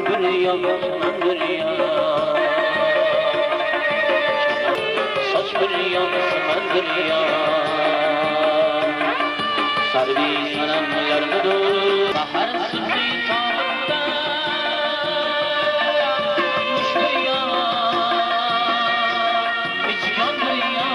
Dünya başımın dünya Saç dünya başımın dünya Sarvi sanamlarını dur Bahar sütü tağında Müşküya Miçkan dünya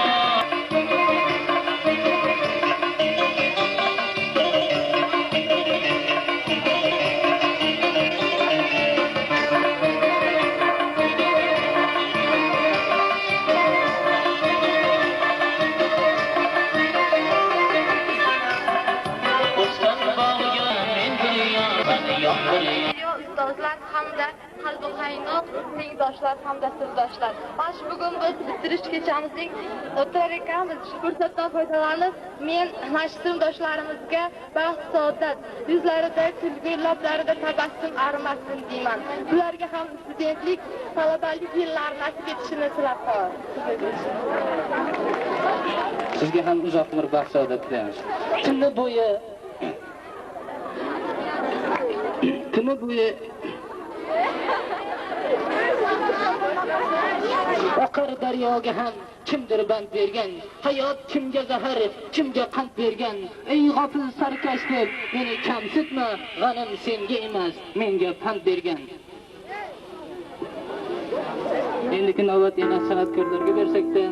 Ustozlar hamda qalbi qaynoq tengdoshlar hamda sirdoshlar. Mana shu bugun biz bitirish kechamizning o'tar ekanmiz. Shu fursatdan foydalanib, men mana shu sirdoshlarımizga baxt, saodat, yuzlarida kulgi, lablarida tabassum arimasin deyman. Ularga ham studentlik, talabalik yillari nasib etishini tilab qolaman. Sizga ham uzoq umr, baxt, saodat tilaymiz. Tuni bo'yi oqar daryoga ham kimdir band bergan, hayot kimga zahar, kimga qand bergan. Ey g'ofil sarkash deb meni kamsitma, g'anim senga emas, menga pand bergan. Endi navbat yana san'atkorlarga bersakda